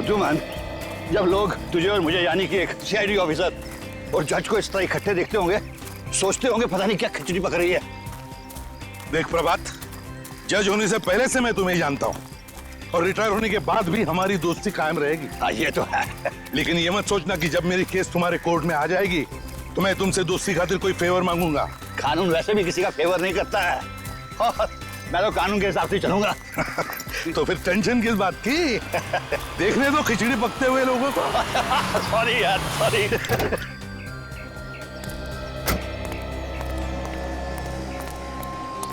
जुमान, जब लोग तुझे और मुझे यानी कि एक सीआईडी ऑफिसर और जज को इस तरह इकट्ठे देखते होंगे, सोचते होंगे पता नहीं क्या खिचड़ी पक रही है। देख प्रभात, जज होने से पहले से मैं तुम्हें जानता हूँ और रिटायर होने के बाद भी हमारी दोस्ती कायम रहेगी। हाँ ये तो है। लेकिन ये मत सोचना कि जब मेरी केस तुम्हारे कोर्ट में आ जाएगी तो मैं तुमसे दोस्ती खातिर कोई फेवर मांगूंगा। कानून वैसे भी किसी का फेवर नहीं करता है और मैं तो कानून के हिसाब से चलूंगा। तो फिर टेंशन किस बात की? देखने दो खिचड़ी पकते हुए लोगों को। सॉरी यार, सॉरी।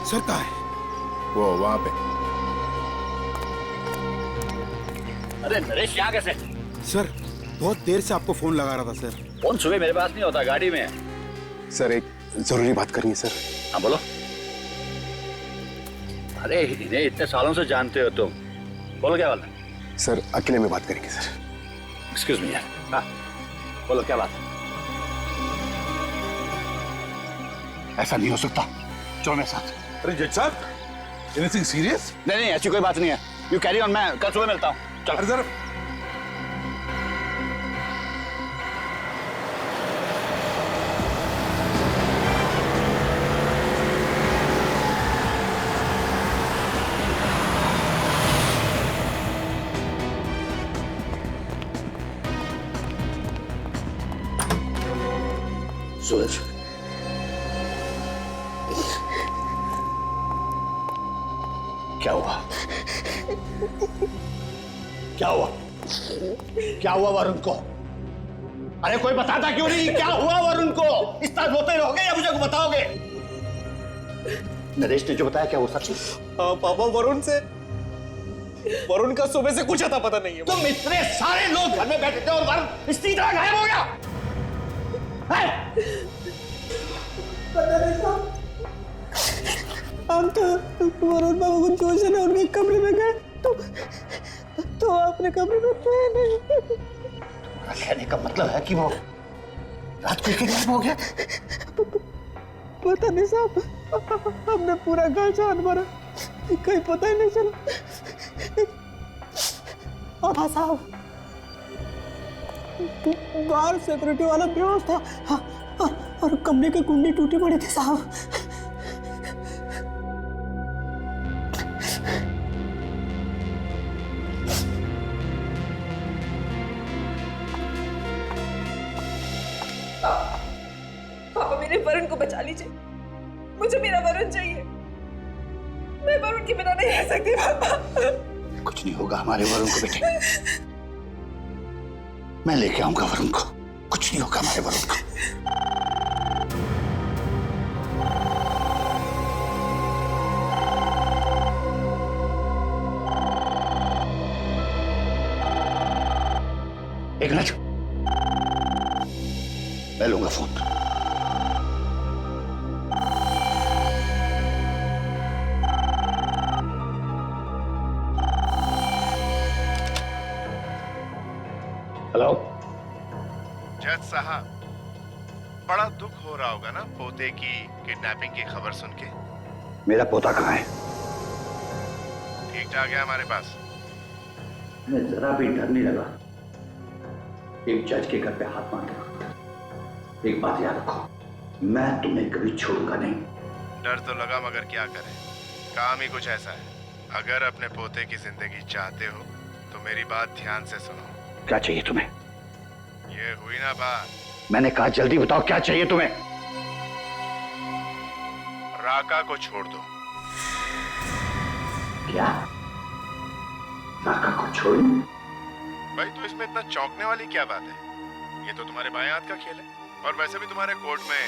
सर कहाँ है? वो वहां पे। अरे नरेश, यहाँ कैसे? सर बहुत देर से आपको फोन लगा रहा था सर। फोन सुबह मेरे पास नहीं होता, गाड़ी में है। सर एक जरूरी बात करनी है सर। हाँ बोलो। अरे इन्हें इतने सालों से जानते हो तुम, बोलो क्या बात है? सर अकेले में बात करेंगे सर। एक्सक्यूज मी यार। हाँ बोलो क्या बात है? ऐसा नहीं हो सकता, चलो मेरे साथ। अरे जज साहब, एनीथिंग सीरियस? नहीं नहीं, ऐसी कोई बात नहीं है। यू कैरी ऑन, मैं कल सुबह मिलता हूँ। चलो जरा सूरज, क्या हुआ? क्या हुआ? क्या हुआ वरुण को? अरे कोई बताता क्यों नहीं? क्या हुआ वरुण को? इस तरह रोते रहोगे या मुझे को बताओगे? नरेश ने जो बताया क्या वो सच है? हाँ पापा, वरुण का सुबह से कुछ आता पता नहीं है। तुम इतने सारे लोग घर में बैठे थे और वरुण इस तरह गायब हो गया है? हम तो वरुण बाबू को जोशने उनके कमरे में गए तो अपने कमरे में थे नहीं। कहने का मतलब है कि वो रात को गायब हो गया? पता नहीं साहब, हमने पूरा घर छान मारा, कहीं पता ही नहीं चला। हाँ साहब, बाहर सिक्योरिटी वाला बेहोश था। हाँ, और कमरे की कुंडी टूटी पड़ी थी साहब। पापा मेरे वरुण को बचा लीजिए, मुझे मेरा वरुण चाहिए। मैं वरुण के बिना नहीं रह सकती पापा। कुछ नहीं होगा हमारे वरुण को बेटे, मैं लेके आऊंगा वरुण को। कुछ नहीं होगा हमारे वरुण को। एक मिनट, मैं लूंगा फोन। हेलो जज साहब, बड़ा दुख हो रहा होगा ना पोते की किडनैपिंग की खबर सुन के। मेरा पोता कहाँ है? ठीक ठाक है हमारे पास। मैं जरा भी डर नहीं लगा एक जज के घर पे हाथ मार के। एक बात याद रखो, मैं तुम्हें कभी छोड़ूंगा नहीं। डर तो लगा मगर क्या करें, काम ही कुछ ऐसा है। अगर अपने पोते की जिंदगी चाहते हो तो मेरी बात ध्यान से सुनो। क्या चाहिए तुम्हें? ये हुई ना बात। मैंने कहा जल्दी बताओ क्या चाहिए तुम्हें? राका को छोड़ दो। क्या? राका को छोड़? भाई तो इसमें इतना चौंकने वाली क्या बात है? ये तो तुम्हारे बाएं हाथ का खेल है, और वैसे भी तुम्हारे कोर्ट में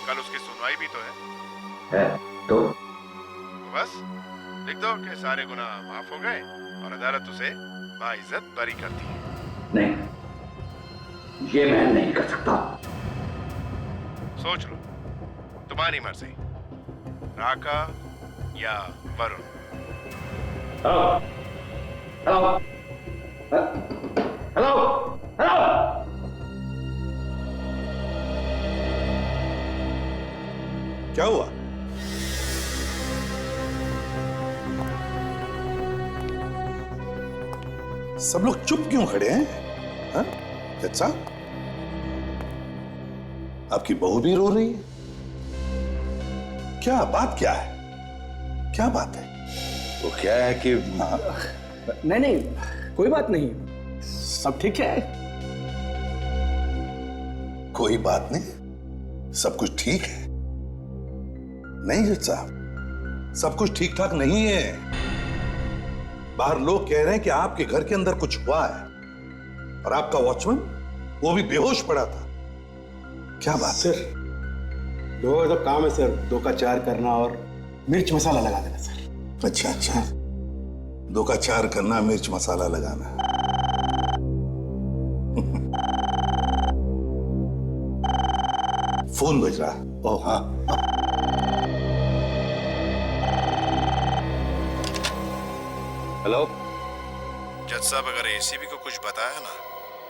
कल उसकी सुनवाई भी तो है। तो बस लिख दो कि सारे गुनाह माफ हो गए और अदालत उसे बाइज्जत बरी करती है। नहीं, ये मैं नहीं कर सकता। सोच लो, तुम्हारी मर्जी, राका या Varun. Hello hello hello hello, क्या हुआ? सब लोग चुप क्यों खड़े हैं? हाँ? जज साहब, आपकी बहू भी रो रही है। क्या बात क्या है? क्या बात है? वो क्या है कि नहीं, कोई बात नहीं, सब ठीक है। कोई बात नहीं, सब कुछ ठीक है। नहीं जज साहब, सब कुछ ठीक ठाक नहीं है। बाहर लोग कह रहे हैं कि आपके घर के अंदर कुछ हुआ है और आपका वॉचमैन वो भी बेहोश पड़ा था। क्या बात है? सर, लोगों का तो काम है सर, 2 का 4 करना और मिर्च मसाला लगा देना सर। अच्छा अच्छा, 2 का 4 करना, मिर्च मसाला लगाना। फोन बज रहा। ओह हाँ, हेलो। जज साहब, अगर एसीबी को कुछ बताया ना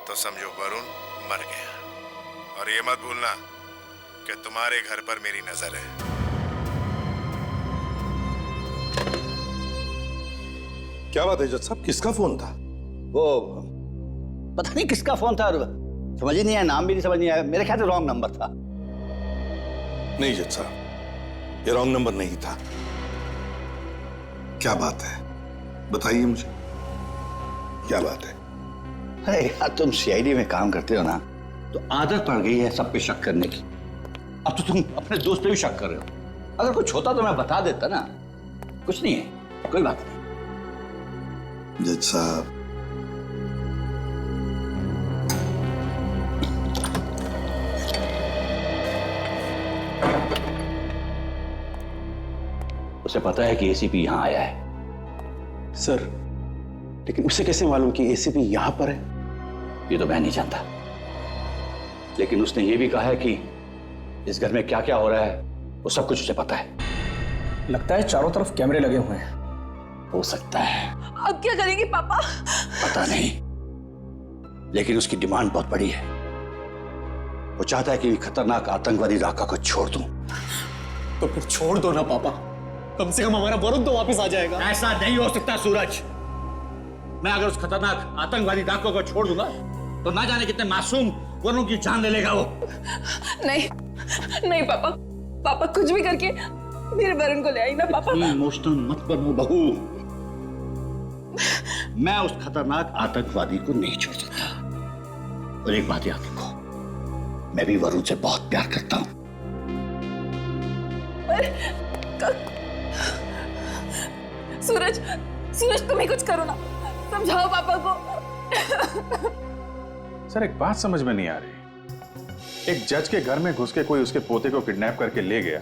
तो समझो वरुण मर गया। और ये मत भूलना कि तुम्हारे घर पर मेरी नजर है। क्या बात है जज साहब, किसका फोन था? वो पता नहीं किसका फोन था, समझ ही नहीं आया, नाम भी नहीं समझ नहीं आया। मेरे ख्याल से रॉन्ग नंबर था। नहीं जज साहब, ये रॉन्ग नंबर नहीं था। क्या बात है, बताइए मुझे, क्या बात है? अरे यार, तुम सीआईडी में काम करते हो ना, तो आदत पड़ गई है सब पे शक करने की। अब तो तुम अपने दोस्त पे भी शक कर रहे हो। अगर कुछ होता तो मैं बता देता ना। कुछ नहीं है, कोई बात नहीं। जज साहब, उसे पता है कि एसीपी यहां आया है। सर, लेकिन उसे कैसे मालूम कि एसीपी यहां पर है? ये तो मैं नहीं जानता, लेकिन उसने ये भी कहा है कि इस घर में क्या क्या हो रहा है वो सब कुछ उसे पता है। लगता है चारों तरफ कैमरे लगे हुए हैं। हो सकता है, अब क्या करेंगे पापा? पता नहीं, लेकिन उसकी डिमांड बहुत बड़ी है। वो चाहता है कि खतरनाक आतंकवादी राका को छोड़ दूं। तो फिर छोड़ दो ना पापा, कम से कम हमारा वरुण तो वापस आ जाएगा। ऐसा नहीं हो सकता सूरज। मैं अगर उस खतरनाक आतंकवादी डाकू को छोड़ दूंगा तो ना जाने कितने मासूम वरुण की जान ले लेगा वो। नहीं नहीं पापा, पापा कुछ भी करके मेरे वरुण को ले आई ना पापा। इमोशनल मत बनो बहू। मैं उस खतरनाक आतंकवादी को नहीं छोड़ सकता। और एक बात याद रखो, मैं भी वरुण से बहुत प्यार करता हूं। सूरज, सूरज तुम ही कुछ करो ना, समझाओ पापा को। सर, एक बात समझ में नहीं आ रही। एक जज के घर में घुस के कोई उसके पोते को किडनैप करके ले गया,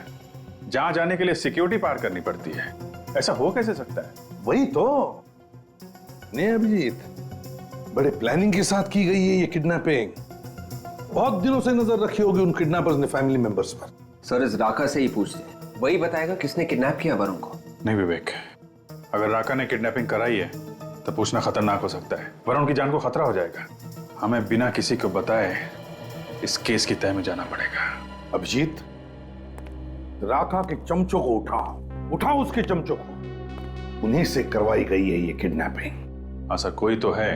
जहां जाने के लिए सिक्योरिटी पार करनी पड़ती है। ऐसा हो कैसे सकता है? वही तो नहीं अभिजीत, बड़े प्लानिंग के साथ की गई है ये किडनैपिंग। बहुत दिनों से नजर रखी होगी उन किडनैपर्स ने फैमिली मेंबर्स पर। सर, इस राका से ही पूछते, वही बताएगा किसने किडनैप किया वरुण को। नहीं विवेक, अगर राका ने किडनैपिंग कराई है तो पूछना खतरनाक हो सकता है। वरुण की जान को खतरा हो जाएगा। हमें बिना किसी को बताए इस केस की तह में जाना पड़ेगा। अभिजीत, राका के चमचों को उठाओ उसके चमचों को। उन्हीं से करवाई गई है ये किडनैपिंग। ऐसा कोई तो है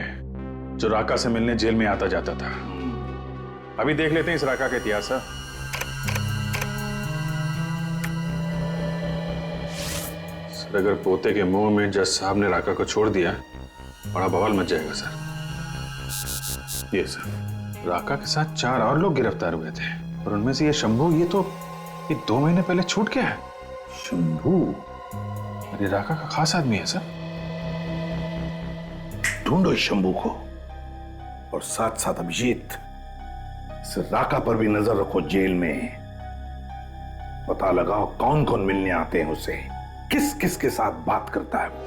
जो राका से मिलने जेल में आता जाता था। अभी देख लेते हैं इस राका का इतिहास। सर, अगर पोते के मुंह में जज साहब ने राका को छोड़ दिया, बड़ा बवाल मच जाएगा सर। ये सर, राका के साथ 4 और लोग गिरफ्तार हुए थे और उनमें से ये शंभू, ये 2 महीने पहले छूट गया है। शंभू? अरे राका का खास आदमी है सर। ढूंढो इस शंभू को, और साथ साथ अभिजीत, इस राका पर भी नजर रखो जेल में। पता लगाओ कौन कौन मिलने आते हैं उसे, किस किस के साथ बात करता है वो।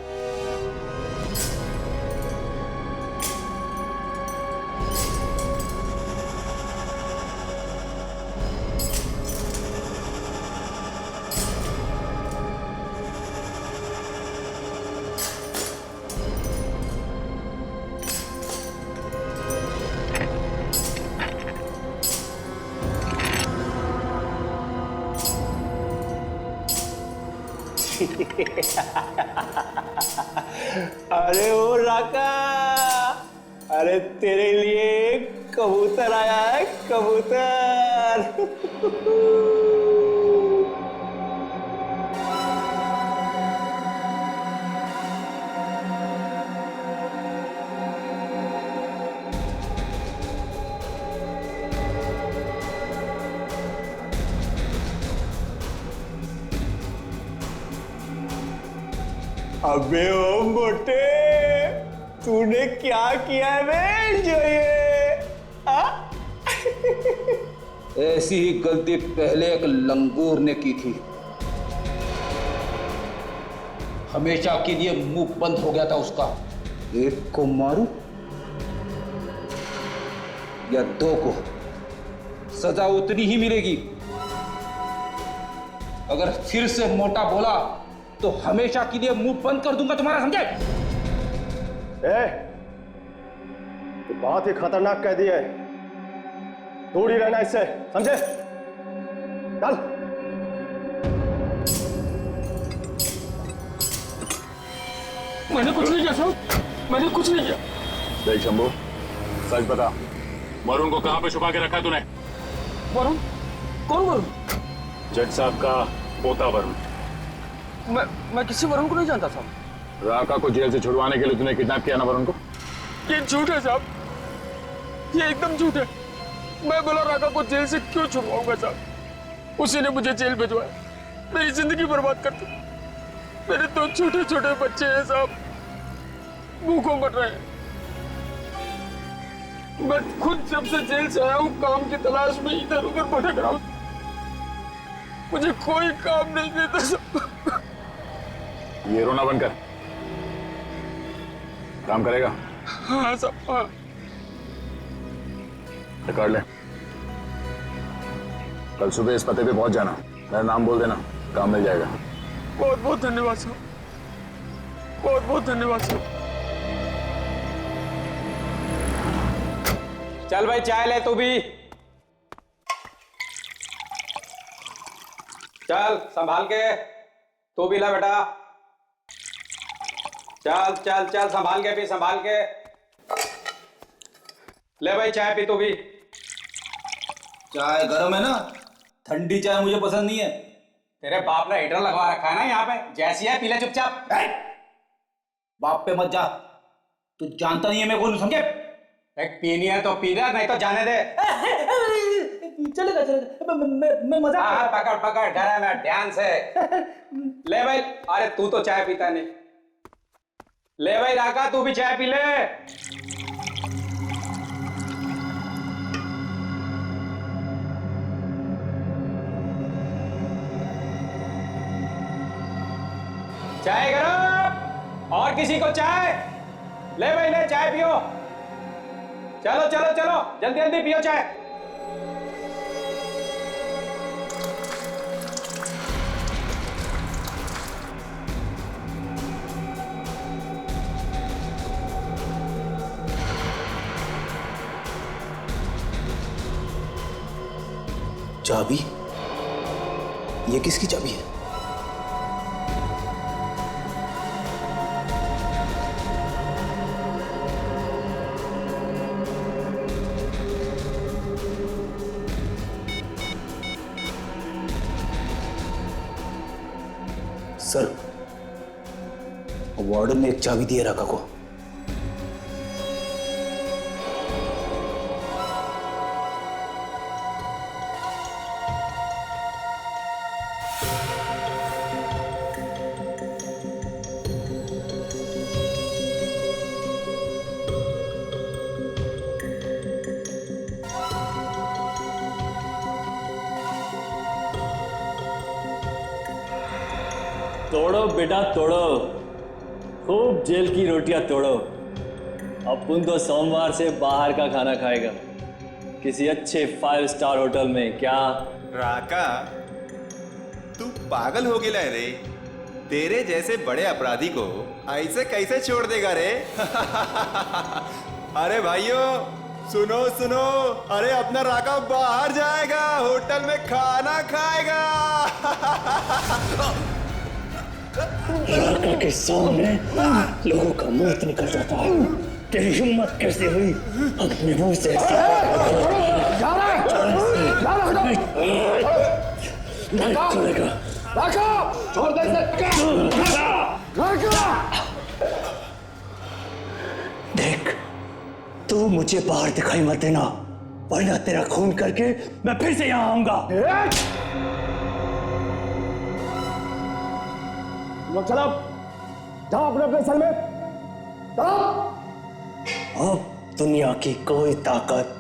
अरे ओ राका, अरे तेरे लिए कबूतर आया है, कबूतर। अबे ओ मोटे, तूने क्या किया है बे जो ये? ऐसी ही गलती पहले एक लंगूर ने की थी। हमेशा के लिए मुंह बंद हो गया था उसका। एक को मारूं या दो को, सजा उतनी ही मिलेगी। अगर फिर से मोटा बोला तो हमेशा के लिए मुंह बंद कर दूंगा तुम्हारा, समझे? तो बहुत ही खतरनाक कह दिया है, दूर ही रहना इससे, समझे? चल। मैंने कुछ नहीं किया साहब, मैंने कुछ नहीं किया। देख शंभू, सच बता, वरुण को कहां पे छुपा के रखा है तूने? वरुण? कौन वरुण? जज साहब का पोता वरुण। मैं किसी वरुण को नहीं जानता साहब। राका को जेल से छुड़वाने के लिए तूने किडनैप किया ना वरुण को? ये झूठ है साहब, ये एकदम झूठ है। मैं बोला राका को जेल से क्यों छुड़वाऊंगा साहब? उसी ने मुझे जेल भिजवाया, मेरी जिंदगी बर्बाद कर दी। मेरे दो छोटे छोटे बच्चे हैं साहब, भूखों मर रहे हैं। मैं खुद जब से जेल से आया हूँ काम की तलाश में इधर उधर भटक रहा हूँ, मुझे कोई काम नहीं देता सब। ये रोना बंद कर, काम करेगा? हाँ साहब, हाँ। रिकॉर्ड ले, कल सुबह इस पते पे पहुंच जाना, मेरा नाम बोल देना, काम मिल जाएगा। बहुत बहुत धन्यवाद साहब, बहुत बहुत धन्यवाद साहब। चल भाई चाय ले तू भी। चल संभाल के, तू भी ला बेटा। चल चल चल, संभाल के पी, संभाल के ले भाई चाय पी तू भी। चाय गर्म है ना, ठंडी चाय मुझे पसंद नहीं है। तेरे बाप ने हीटर लगवा रखा है ना यहाँ पे, जैसी है पीले चुपचाप। बाप पे मत जा, तू जानता नहीं है मैं कौन हूं, समझे? एक पीनी है तो पी ले, नहीं तो जाने दे। चलेगा चलेगा, मैं मजाक। हाँ पकड़ पकड़, डरा मैं ध्यान से। ले भाई, अरे तू तो चाय पीता नहीं। ले भाई राका, तू भी चाय पी ले। चाय गरम, और किसी को चाय? ले भाई ले, चाय पियो। चलो चलो चलो, जल्दी जल्दी पियो चाय। चाबी? ये किसकी चाबी है? सर, वार्डन ने एक चाबी दी है राका को। तोड़ो बेटा तोड़ो, खूब जेल की रोटियां तोड़ो। अपन तो सोमवार से बाहर का खाना खाएगा, किसी अच्छे 5 स्टार होटल में। क्या राका, तू पागल हो गया रे? तेरे जैसे बड़े अपराधी को ऐसे कैसे छोड़ देगा रे? अरे भाइयों सुनो सुनो, अरे अपना राका बाहर जाएगा, होटल में खाना खाएगा। राका के सामने लोगों का मौत निकल जाता है। तेरी हिम्मत कैसे हुई अपने मुंह से देख, तू मुझे बाहर दिखाई मत देना, वरना तेरा खून करके मैं फिर से यहाँ आऊंगा। चलो, जाओ अपने अपने सेल में। अब दुनिया की कोई ताकत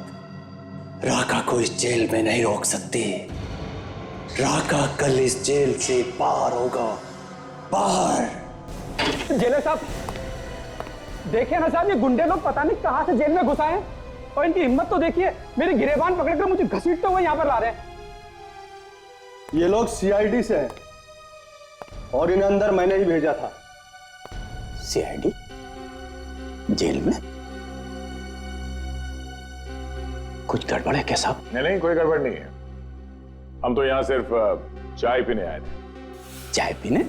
राका को इस जेल में नहीं रोक सकती। राका कल इस जेल से बाहर होगा, बाहर। जेलर साहब, देखिए ना साहब, ये गुंडे लोग पता नहीं कहां से जेल में घुस आए हैं, और इनकी हिम्मत तो देखिए, मेरी गिरेबान पकड़कर मुझे घसीटते हुए यहाँ पर ला रहे हैं। ये लोग सीआईडी से हैं और इन्हें अंदर मैंने ही भेजा था। सीआईडी जेल में? कुछ गड़बड़ है क्या साहब? नहीं, कोई गड़बड़ नहीं है। हम तो यहाँ सिर्फ चाय पीने आए थे। चाय पीने?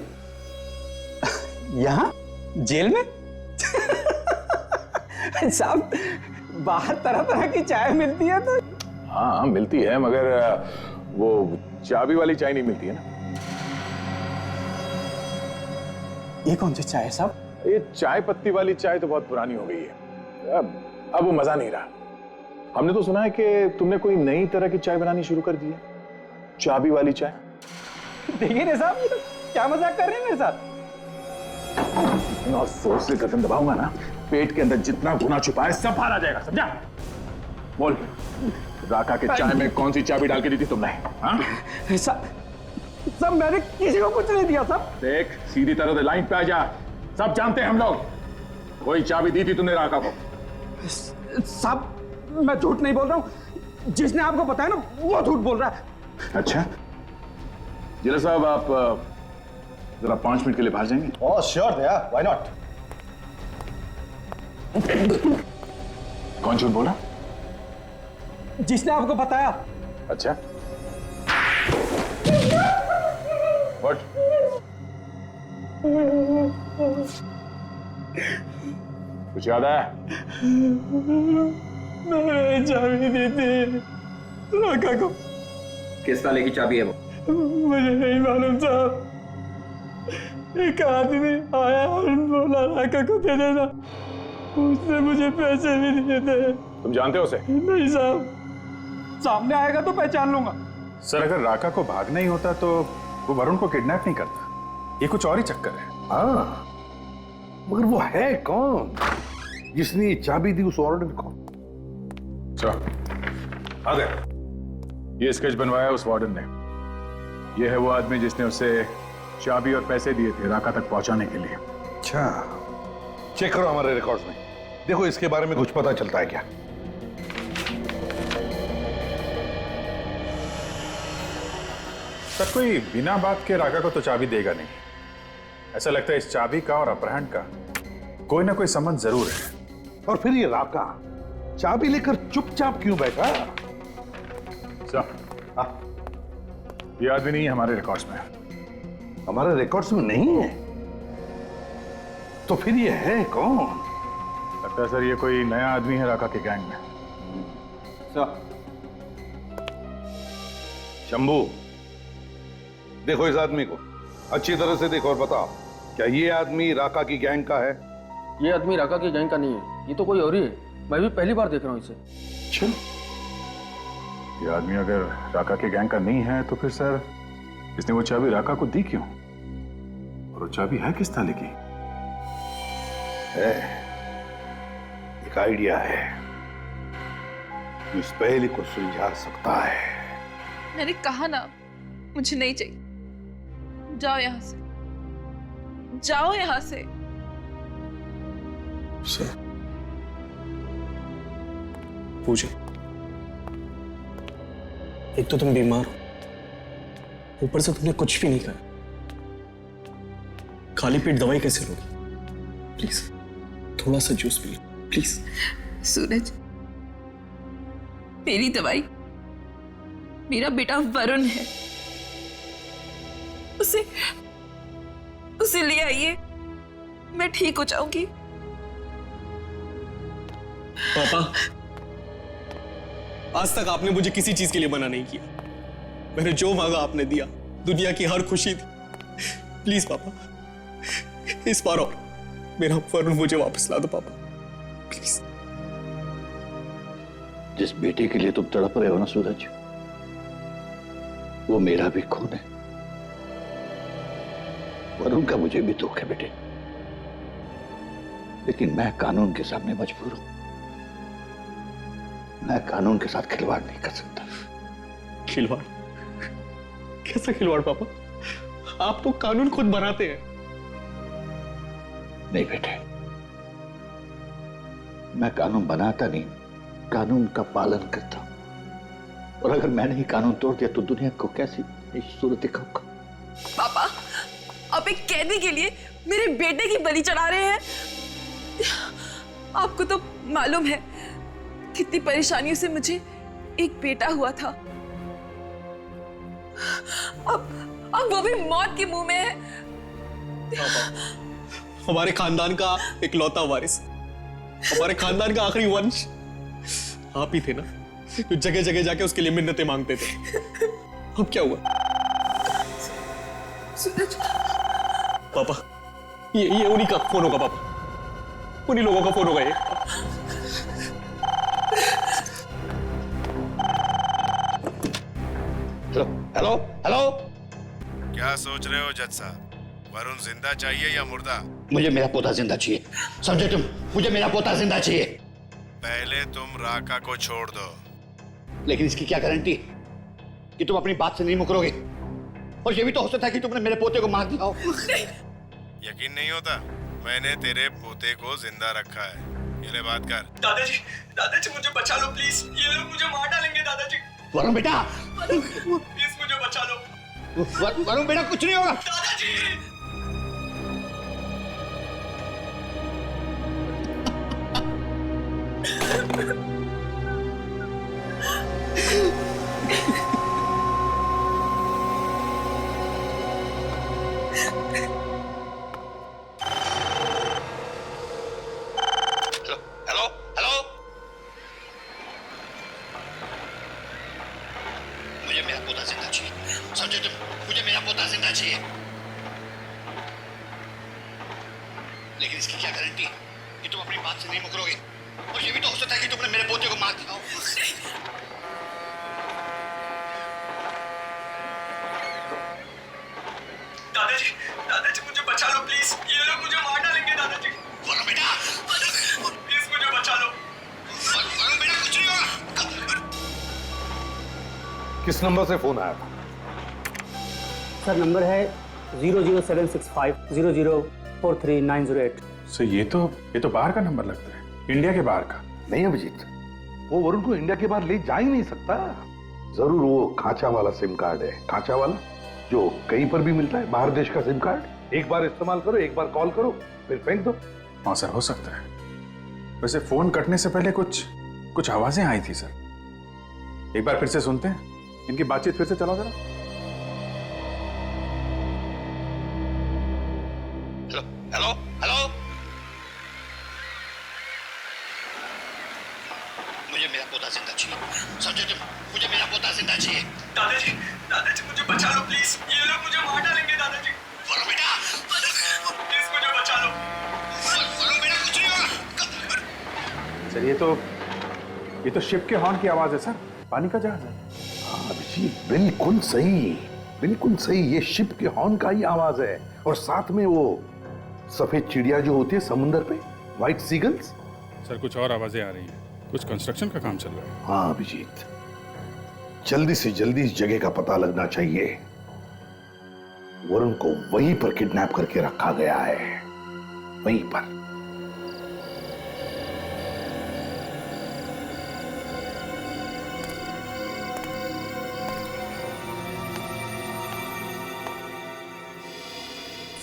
यहाँ जेल में? साहब, बाहर तरह तरह की चाय मिलती है तो। हाँ मिलती है, मगर वो चाबी वाली चाय नहीं मिलती है ना। ये कौन सी चाय है साहब? ये चाय पत्ती वाली चाय तो बहुत पुरानी हो गई है, अब वो मजा नहीं रहा। हमने तो सुना है कि तुमने कोई नई तरह की चाय बनानी शुरू कर दी है, चाबी वाली चाय। देखिए ना साहब, ये तो क्या मजाक कर रहे हैं मेरे साथ? इतना जोर से कदम दबाऊंगा ना, पेट के अंदर जितना गुना छुपा है सब बाहर आ जाएगा, समझा? बोल, राका के चाय में कौन सी चाबी डाल के दी थी तुमने? हाँ? सब मैंने किसी को कुछ नहीं दिया साहब। देख, सीधी तरह से लाइन पे आ जा, सब जानते हैं हम लोग। कोई चाबी दी थी तुमने राका को? साहब, मैं झूठ नहीं बोल रहा हूँ, जिसने आपको बताया ना वो झूठ बोल रहा है। अच्छा, जिला साहब, आप जरा 5 मिनट के लिए बाहर जाएंगे? ओह श्योर भैया, व्हाई नॉट। कौन झूठ बोला? जिसने आपको बताया। अच्छा, व्हाट? कुछ याद आया? मैंने चाबी दी थी राका को। किस ताले की चाबी है वो? मुझे नहीं मालूम साहब, एक आदमी आया और बोला राका को दे देना, उसने मुझे पैसे भी दिए थे। तुम जानते हो उसे? नहीं साहब, सामने आएगा तो पहचान लूंगा। सर, अगर राका को भागना ही होता तो वो वरुण को किडनैप नहीं करता। ये कुछ और ही चक्कर है। हाँ, मगर वो है कौन जिसने ये चाबी दी उस वार्डन को? आ गए। ये स्केच बनवाया उस वार्डन ने। ये है वो आदमी जिसने उसे चाबी और पैसे दिए थे राका तक पहुंचाने के लिए। अच्छा, चेक करो हमारे रिकॉर्ड्स में, देखो इसके बारे में कुछ पता चलता है क्या? सर, कोई बिना बात के राका को तो चाबी देगा नहीं। ऐसा लगता है इस चाबी का और अपहरण का कोई ना कोई संबंध जरूर है। और फिर ये राका चाबी लेकर चुपचाप क्यों बैठा? ये आदमी नहीं है हमारे रिकॉर्ड्स में। हमारे रिकॉर्ड्स में नहीं है? तो फिर ये है कौन? लगता है सर ये कोई नया आदमी है राका के गैंग में। शंभू, देखो इस आदमी को अच्छी तरह से देखो और बताओ, क्या ये आदमी राका की गैंग का है? ये आदमी राका की गैंग का नहीं है, ये तो कोई और ही है। मैं भी पहली बार देख रहा हूँ इसे। अच्छा, ये आदमी अगर राका के गैंग का नहीं है तो फिर सर इसने वो चाबी राका को दी क्यों? और वो चाबी है किस ताले की? है, एक आइडिया है जो इस पहेली को सुलझा सकता है। मैंने कहा ना, मुझे नहीं चाहिए। जाओ यहां से, जाओ यहां से। सर, पूछे, एक तो तुम बीमार हो, ऊपर से तुमने कुछ भी नहीं खाया, खाली पेट दवाई कैसे लोगी? प्लीज थोड़ा सा जूस पी लो, प्लीज। सूरज, मेरी दवाई मेरा बेटा वरुण है, उसे ले आइए, मैं ठीक हो जाऊंगी। पापा, आज तक आपने मुझे किसी चीज के लिए मना नहीं किया। मैंने जो मांगा आपने दिया, दुनिया की हर खुशी थी। प्लीज पापा, इस बार और मेरा वरुण मुझे वापस ला दो पापा, प्लीज। जिस बेटे के लिए तुम तड़प रहे हो ना सूरज, वो मेरा भी खून है। वरुण का मुझे भी दुख है बेटे, लेकिन मैं कानून के सामने मजबूर हूं। मैं कानून के साथ खिलवाड़ नहीं कर सकता। खिलवाड़? कैसा खिलवाड़ पापा? आप तो कानून खुद बनाते हैं। नहीं बेटे, मैं कानून बनाता नहीं, कानून का पालन करता हूं। और अगर मैंने ही कानून तोड़ दिया तो दुनिया को कैसी सूरत दिखाऊंगा? पापा, आप एक कैदी के लिए मेरे बेटे की बलि चढ़ा रहे हैं। आपको तो मालूम है कितनी परेशानियों से मुझे एक बेटा हुआ था। अब वो भी मौत के मुंह में है। हमारे खानदान का इकलौता वारिस, हमारे खानदान का आखिरी वंश आप ही थे ना, जो जगह जगह जाके उसके लिए मिन्नतें मांगते थे। अब क्या हुआ? सूरज पापा, ये उन्हीं का फोन होगा पापा, उन्हीं लोगों का फोन होगा ये। Hello hello hello. क्या सोच रहे हो जज साहब? वरुण जिंदा चाहिए या मुर्दा? मुझे मेरा पोता जिंदा चाहिए, समझे तुम? मुझे मेरा पोता जिंदा चाहिए। पहले तुम राका को छोड़ दो। लेकिन इसकी क्या गारंटी कि तुम अपनी बात से नहीं मुकरोगे? और ये भी तो हो सकता है कि तुमने मेरे पोते को मार दिया हो। यकीन नहीं होता? मैंने तेरे पोते को जिंदा रखा है। ये ले बात कर। दादाजी मुझे बचा लो प्लीज, ये लोग मुझे मार डालेंगे दादाजी। वरुण बेटा, प्लीज मुझे बचा लो। वरुण बेटा, कुछ नहीं होगा। दादाजी! Hello hello. मुझे मेरा पोता जिंदा चाहिए, समझे तुम? मुझे मेरा पोता जिंदा चाहिए। लेकिन इसकी क्या गारंटी कि तुम अपनी बात से नहीं मुकरोगे? और ये भी तो हो सकता है कि तुमने मेरे पोते को मार दिया हो। दादाजी मुझे बचा लो प्लीज, ये लोग मुझे मार डालेंगे दादाजी। वरुण बेटा, प्लीज मुझे बचा लो। वरुण बेटा, कुछ नहीं होगा। किस नंबर से फोन आया था? सर नंबर है 00765 0043908। सर ये तो बाहर का नंबर लगता है, इंडिया के बाहर का। नहीं अभिजीत, वो वरुण को इंडिया के बाहर ले जा ही नहीं सकता। जरूर वो खांचा वाला सिम कार्ड है, खांचा वाला जो कहीं पर भी मिलता है, बाहर देश का सिम कार्ड। एक बार इस्तेमाल करो, एक बार कॉल करो, फिर फेंक दो। हाँ सर, हो सकता है। वैसे फोन कटने से पहले कुछ आवाजें आई थी सर। एक बार फिर से सुनते हैं, इनकी बातचीत फिर से चलाओ जरा। Hello hello. मुझे मेरा पोता जिंदा चाहिए, समझे तुम? मुझे मेरा पोता जिंदा चाहिए। दादाजी मुझे बचा लो प्लीज, ये लोग मुझे मार डालेंगे दादाजी। वरुण बेटा, प्लीज मुझे बचा लो। वरुण बेटा, कुछ नहीं होगा। सर ये तो शिप के हॉर्न की आवाज है सर, पानी का जहाज है। हाँ अभिजीत, बिल्कुल सही, बिल्कुल सही। ये शिप के हॉर्न का ही आवाज है। और साथ में वो सफेद चिड़िया जो होती है समुंदर पे, व्हाइट सीगल्स। सर कुछ और आवाजें आ रही हैं, कुछ कंस्ट्रक्शन का काम चल रहा है। हाँ अभिजीत, जल्दी से जल्दी इस जगह का पता लगना चाहिए। वरुण को वहीं पर किडनैप करके रखा गया है, वहीं पर।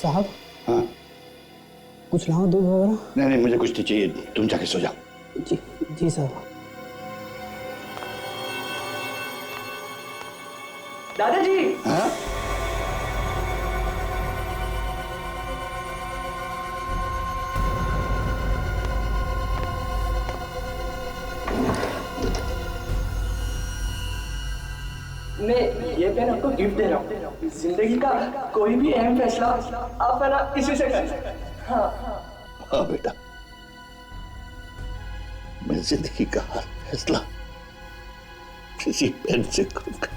साहब, हाँ? कुछ लाओ, दूध वगैरह? नहीं नहीं, मुझे कुछ नहीं चाहिए, तुम जाके सो जाओ। जी जी साहब। दादाजी! हाँ? मैं ये पेन आपको गिफ्ट दे रहा हूँ। जिंदगी का कोई भी अहम फैसला आप है ना इसी से कर। हाँ हाँ बेटा, मैं जिंदगी का हर फैसला किसी पेन से करूंगा।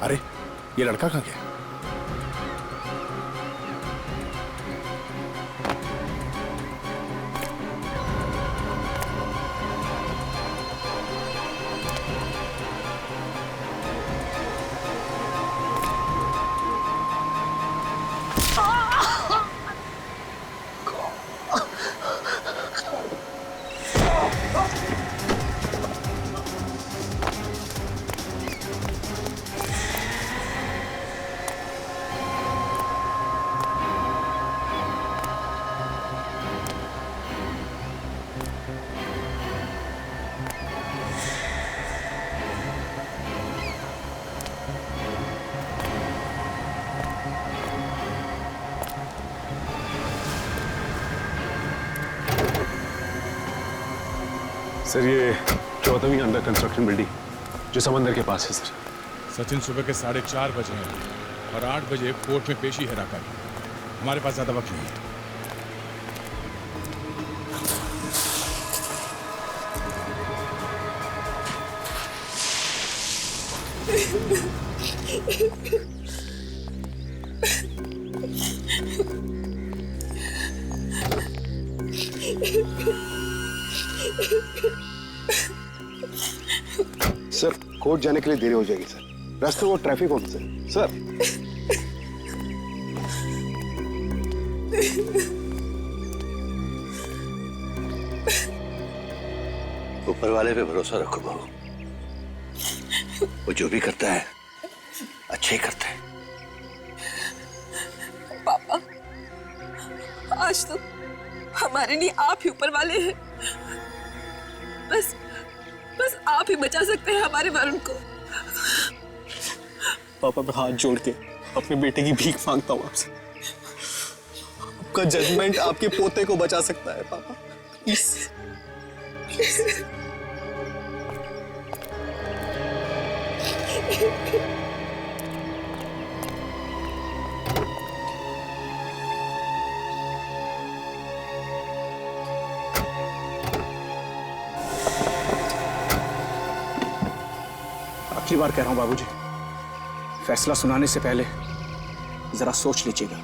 अरे ये लड़का कहाँ गया? सर ये 14वीं अंडर कंस्ट्रक्शन बिल्डिंग जो समंदर के पास है सर। सचिन सुबह के 4:30 बजे हैं और 8 बजे कोर्ट में पेशी है राका की। हमारे पास ज्यादा वक्त नहीं है। सर कोर्ट जाने के लिए देरी हो जाएगी सर, रास्ते में वो ट्रैफिक होगी सर। ऊपर वाले पे भरोसा रखो बहू, वो जो भी करता है अच्छे ही करता है। पापा, आज तो हमारे लिए आप ही ऊपर वाले हैं। बस आप ही बचा सकते हैं हमारे वरुण को। पापा मैं हाथ जोड़ के अपने बेटे की भीख मांगता हूँ आपसे। आपका जजमेंट आपके पोते को बचा सकता है पापा, प्लीज। आखिरी बार कह रहा हूं बाबूजी, फैसला सुनाने से पहले जरा सोच लीजिएगा।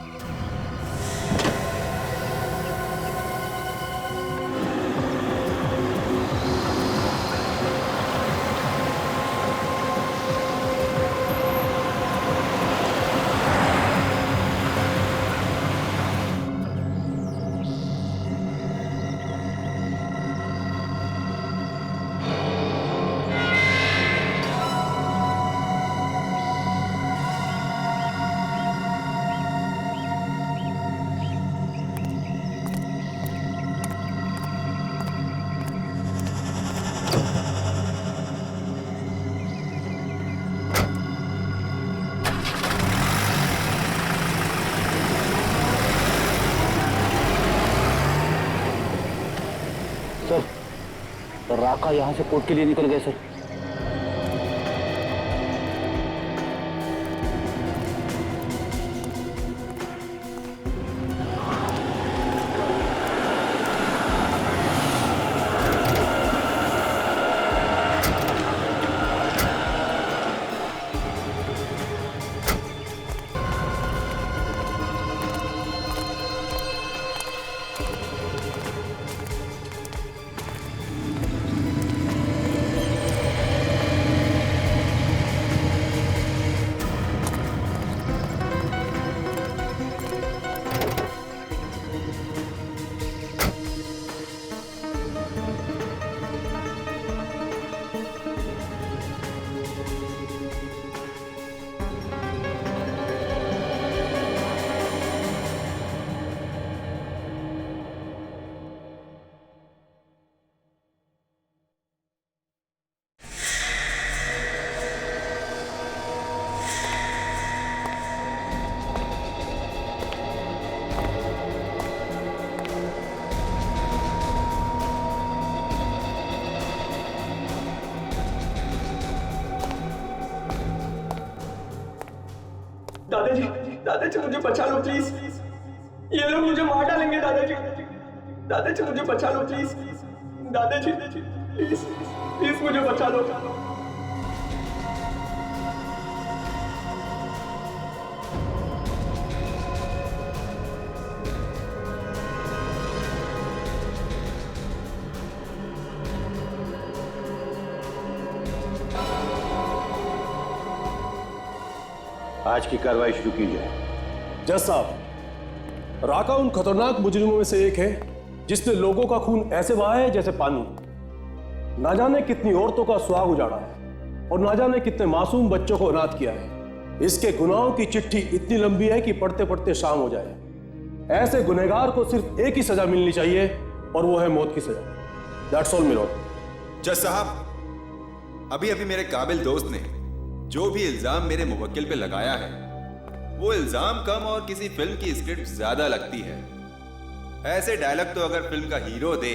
सर, राका यहाँ से कोर्ट के लिए निकल गए सर। दादाजी मुझे बचा लो प्लीज, ये लोग मुझे मार डालेंगे दादाजी, दादाजी मुझे बचा लो प्लीज, दादाजी प्लीज प्लीज मुझे बचा लो। आज की कार्रवाई शुरू की जाए। जज साहब, राका उन खतरनाक मुजरिमों में से एक है जिसने लोगों का खून ऐसे बहाया है जैसे पानी। ना जाने कितनी औरतों का सुहाग उजाड़ा है और ना जाने कितने मासूम बच्चों को अनाथ किया है। इसके गुनाहों की चिट्ठी इतनी लंबी है कि पढ़ते पढ़ते शाम हो जाए। ऐसे गुनहगार को सिर्फ एक ही सजा मिलनी चाहिए और वो है मौत की सजा। That's all milord. जज साहब, अभी अभी मेरे काबिल दोस्त ने जो भी इल्जाम मेरे मुवक्किल पे लगाया है, वो इल्जाम कम और किसी फिल्म की स्क्रिप्ट ज्यादा लगती है। ऐसे डायलॉग तो अगर फिल्म का हीरो दे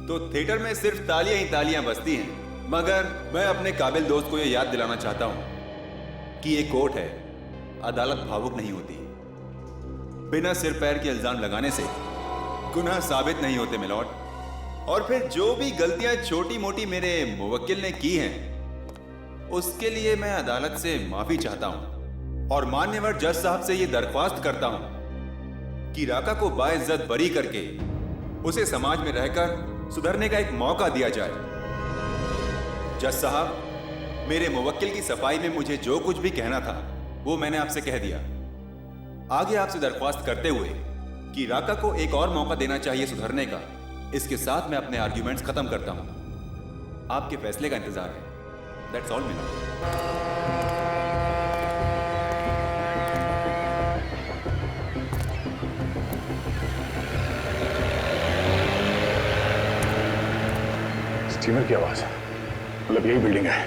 तो थिएटर में सिर्फ तालियां ही तालियां बजती हैं। मगर मैं अपने काबिल दोस्त को ये याद दिलाना चाहता हूं कि ये कोर्ट है, अदालत भावुक नहीं होती। बिना सिर पैर के इल्जाम लगाने से गुनाह साबित नहीं होते मिलॉर्ड। और फिर जो भी गलतियां छोटी मोटी मेरे मुवक्किल ने की हैं, उसके लिए मैं अदालत से माफी चाहता हूं और मान्यवर जज साहब से यह दरख्वास्त करता हूं कि राका को बाइज्जत बरी करके उसे समाज में रहकर सुधरने का एक मौका दिया जाए। जज साहब, मेरे मुवक्किल की सफाई में मुझे जो कुछ भी कहना था वो मैंने आपसे कह दिया। आगे आपसे दरख्वास्त करते हुए कि राका को एक और मौका देना चाहिए सुधरने का, इसके साथ मैं अपने आर्ग्यूमेंट्स खत्म करता हूं। आपके फैसले का इंतजार है। That's all milord. स्टीमर की आवाज है, मतलब यही बिल्डिंग है।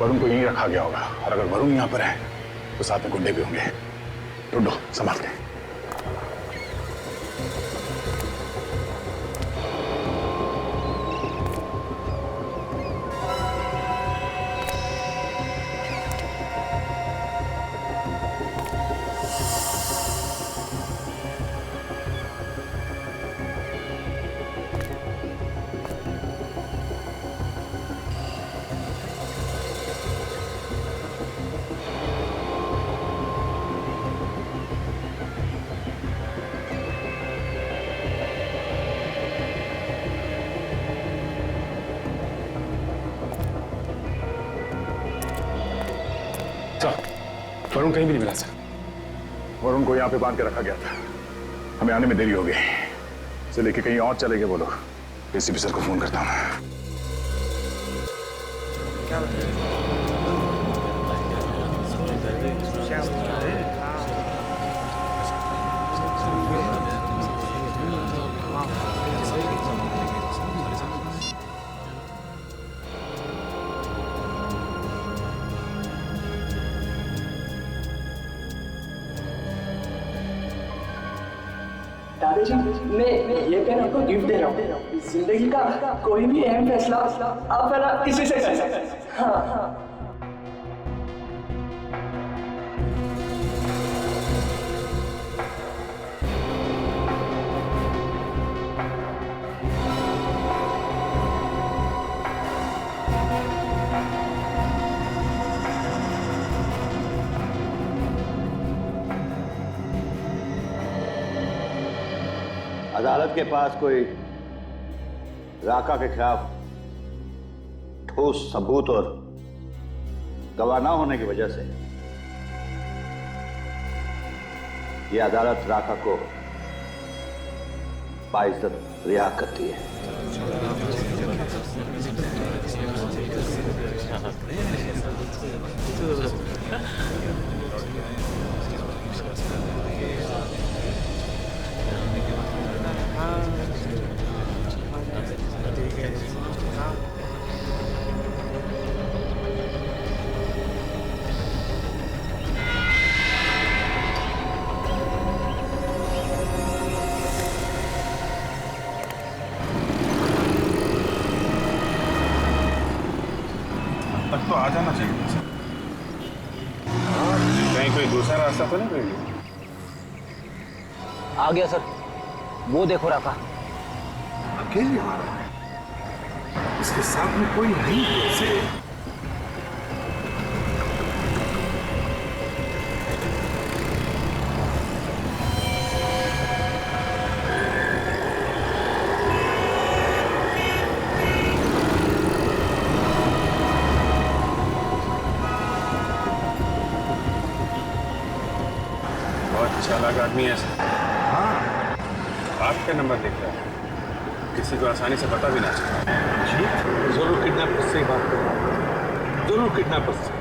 वरुण को यहीं रखा गया होगा और अगर वरुण यहाँ पर है तो साथ में गुंडे भी होंगे। ढूंढो, संभालते हैं। वरुण कहीं भी नहीं मिला सर। वरुण को यहाँ पे बांध के रखा गया था, हमें आने में देरी हो गई। इसे लेके कहीं और चले गए वो लोग। एसीपी सर को फोन करता हूँ। क्या दादाजी, मैं ये पेन आपको गिफ्ट दे रहा हूँ। जिंदगी का कोई भी अहम फैसला आप पहला इसी से कर सकते हैं। हाँ। अदालत के पास कोई राका के खिलाफ ठोस सबूत और गवाह न होने की वजह से यह अदालत राका को बाइज्जत रिहा करती है। तो आ जाना चाहिए। कहीं कोई दूसरा रास्ता तो नहीं कोई? आ गया सर, वो देखो राका। अकेले आ रहा है, इसके साथ में कोई नहीं है। चालाक आदमी है सर। हाँ, आपका नंबर लिख रहा है, किसी को आसानी से पता भी ना चले। जी, जरूर किडनैपर से बात कर रहा हूँ, जरूर किडनैपर से।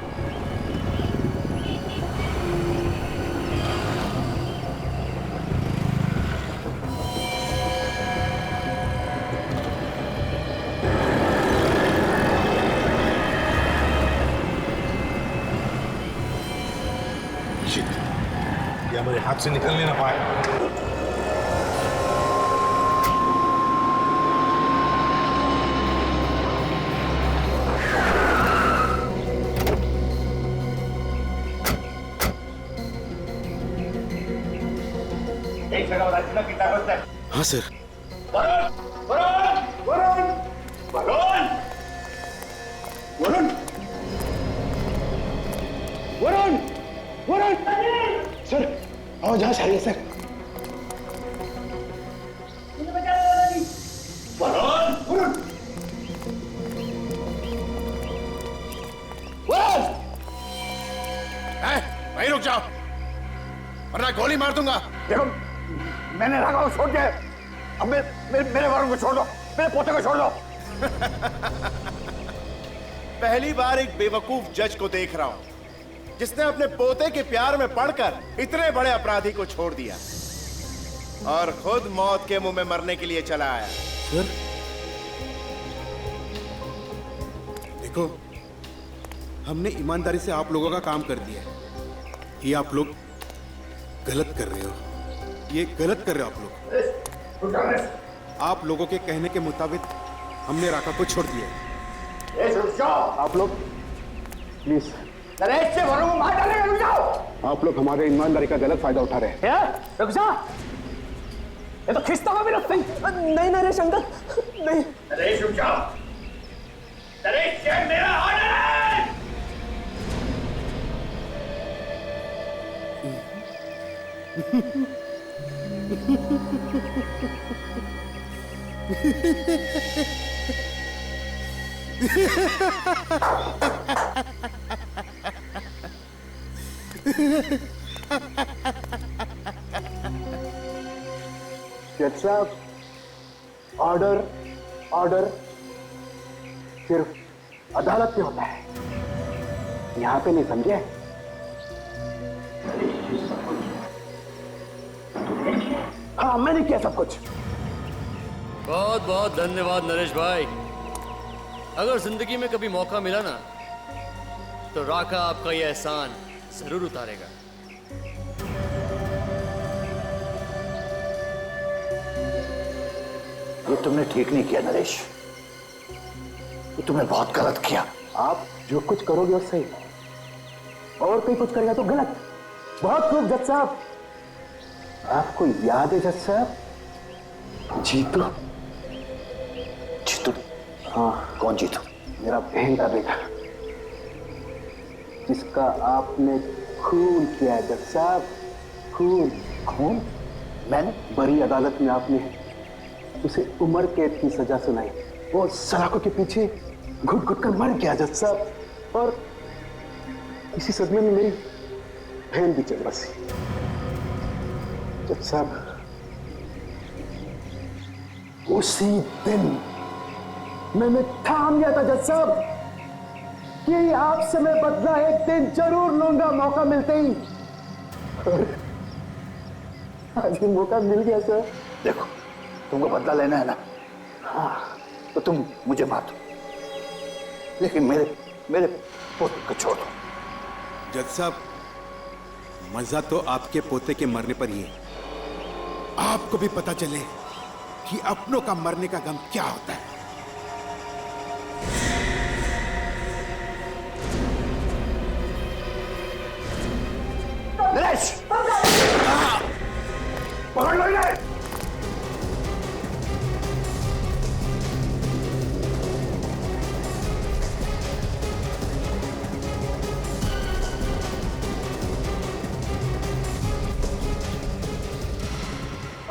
हमारे हाथ से निकलने ना पाए। हाँ सर। वरुण सर, आवाज आ रही है सर। वहीं रुक जाओ वरना गोली मार दूंगा। देखो, मैंने राघव को छोड़ दिया है, अब मेरे वरुण को छोड़ दो, मेरे पोते को छोड़ दो। पहली बार एक बेवकूफ जज को देख रहा हूं जिसने अपने पोते के प्यार में पड़कर इतने बड़े अपराधी को छोड़ दिया और खुद मौत के मुंह में मरने के लिए चला आया। सर देखो, हमने ईमानदारी से आप लोगों का काम कर दिया है। ये आप लोग गलत कर रहे हो, ये गलत कर रहे हो आप लोग। आप लोगों के कहने के मुताबिक हमने राका को छोड़ दिया है। आप लोग प्लीज नरेश से वरुण को मार डालेगा, रुक जाओ। आप लोग हमारे ईमानदारी का गलत फायदा उठा रहे हैं। रुक जा, ये तो खिस्ता में भी रखते हैं। नहीं नरेश अंकल, नहीं। नरेश रुक जाओ, नरेश ये मेरा ऑर्डर है। जज साहब, ऑर्डर ऑर्डर सिर्फ अदालत में होता है, यहां पे नहीं, समझे? हाँ, मैंने किया सब कुछ। बहुत बहुत धन्यवाद नरेश भाई। अगर जिंदगी में कभी मौका मिला ना तो राका आपका यह एहसान जरूर उतारेगा। ये तुमने ठीक नहीं किया नरेश, ये तुमने बहुत गलत किया। आप जो कुछ करोगे वो सही, और कोई कुछ करेगा तो गलत। बहुत खूब जज साहब। आपको याद है जज साहब, जीतू? जीतू? हाँ। कौन जीतू? मेरा बहन का बेटा, जिसका आपने खून किया है जज साहब, खून। खून? मैंने? बड़ी अदालत में आपने उसे उम्र कैद की सजा सुनाई, वो सलाखों के पीछे घुट घुट कर मर गया जज साहब, और इसी सदमे में मेरी बहन भी चल बसी। जज साहब, उसी दिन मैंने ठान लिया था जज साहब कि आपसे मैं बदला एक दिन जरूर लूंगा, मौका मिलते ही। और आज ये मौका मिल गया सर। देखो, तुमको बदला लेना है ना, हाँ, तो तुम मुझे मार दो, लेकिन मेरे पोते को छोड़ दो। जज साहब, मजा तो आपके पोते के मरने पर ही है। आपको भी पता चले कि अपनों का मरने का गम क्या होता है। नरेश! पकड़ लो इन्हें।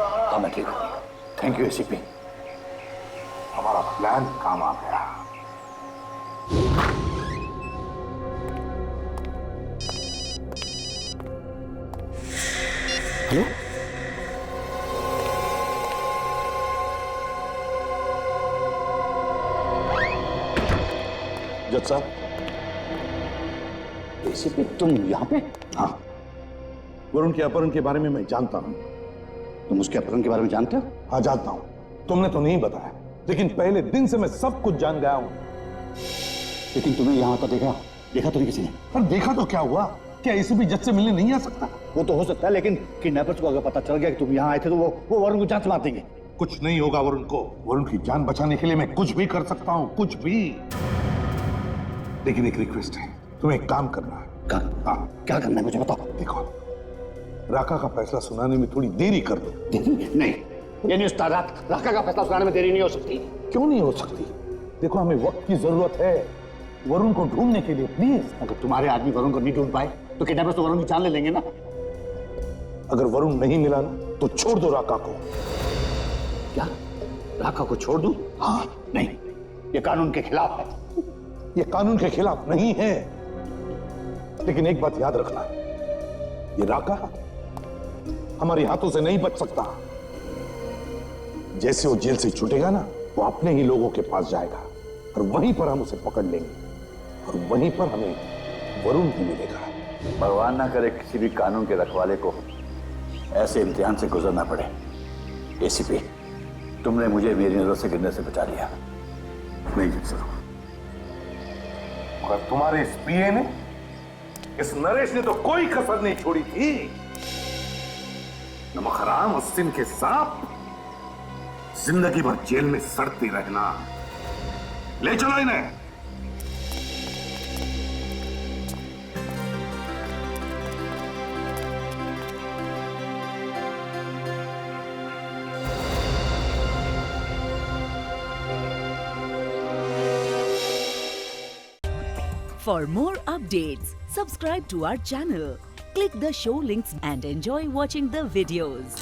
हाँ मैं ठीक हूँ, थैंक यू एसीपी। हमारा प्लान काम आ गया। हेलो, जज साहब। एसीपी तुम यहाँ पे? हाँ, वरुण के अपहरण के बारे में मैं जानता हूँ। तुम उसके अपहरण के बारे में जानते हो? हाँ जानता हूँ, तुमने तो नहीं बताया, लेकिन पहले दिन से मैं सब कुछ जान गया हूँ। लेकिन तुम्हें यहाँ तो देखा तो नहीं किसी ने? पर देखा तो क्या हुआ? क्या एसीपी जज से मिलने नहीं आ सकता? वो तो हो सकता है, लेकिन किडनैपर्स को अगर पता चल गया कि तुम यहाँ आए थे तो वो वरुण को जान से मार देंगे। कुछ नहीं होगा वरुण को। वरुण की जान बचाने के लिए मैं कुछ भी कर सकता हूँ, कुछ भी। लेकिन एक रिक्वेस्ट है, तुम्हें एक काम करना है। क्या करना है मुझे बताओ। देखो, राका का फैसला सुनाने में थोड़ी देरी कर दो। नहीं, ये नहीं उस्ताद, राका का फैसला सुनाने में देरी नहीं हो सकती। क्यों नहीं हो सकती? देखो, हमें वक्त की जरूरत है वरुण को ढूंढने के लिए। प्लीज, अगर तुम्हारे आदमी वरुण को नहीं ढूंढ पाए तो किडनैपर्स तो वरुण की जान ले लेंगे ना। अगर वरुण नहीं मिला ना तो छोड़ दो राका को। क्या राका को छोड़ दूं? हाँ, नहीं, ये कानून के खिलाफ है। ये कानून के खिलाफ नहीं है, लेकिन एक बात याद रखना, ये राका हमारे हाथों से नहीं बच सकता। जैसे वो जेल से छूटेगा ना, वो अपने ही लोगों के पास जाएगा और वहीं पर हम उसे पकड़ लेंगे और वहीं पर हमें वरुण भी मिलेगा। भगवान ना करे किसी भी कानून के रखवाले को ऐसे इम्तिहान से गुजरना पड़े। एसीपी, तुमने मुझे मेरी नजर से गिरने से बचा लिया। मैं जिद करूं। और तुम्हारे इस पीए ने, इस नरेश ने तो कोई कसर नहीं छोड़ी थी। नमक हराम और सिंह के सांप जिंदगी भर जेल में सड़ते रहना। ले चलो इन्हें। For more updates, subscribe to our channel, click the show links and enjoy watching the videos.